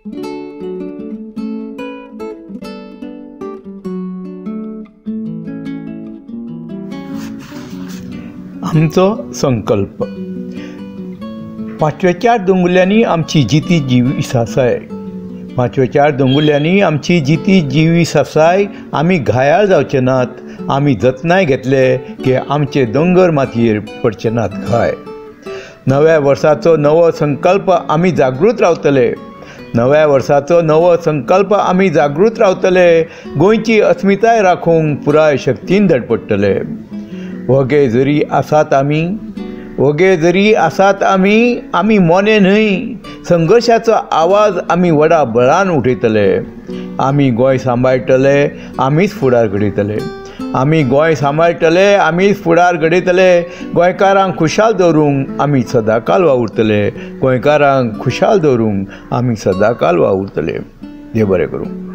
आमचो संकल्प। 5व्या दोंगुल्ल्यांनी आमची जिती जिवी सासाय। 5व्या दोंगुल्ल्यांनी आमची जिती जिवी सासाय आमी घायाळ जावचे नात। आमी जतनाय घेतले की आमचे दोंगर मातयेर पडचे नात घाय। नव्या वर्साचो नवो संकल्प आमी जागृत रावतले। नव्या वर्साचो नवो संकल्प आमी जागृत रावतले। गोंयची अस्मिताय राखूंक पुराय शक्तीन धडपडटले। वगे जरी आसात आमी आमी मोने न्हय। संघर्षाचो आवाज आमी व्हडा बळान उठयतले। आमी गोंय सांबाळटले, आमीच फुडार घडयतले। आमी गोंय सांबाळटले, आमीच फुडार घडयतले। गोंयकारांक खुशाल दवरूंक आमी सदांकाल वावुरतले। गोंयकारांक खुशाल दवरूंक आमी सदांकाल वावुरतले। देव बरें करूं।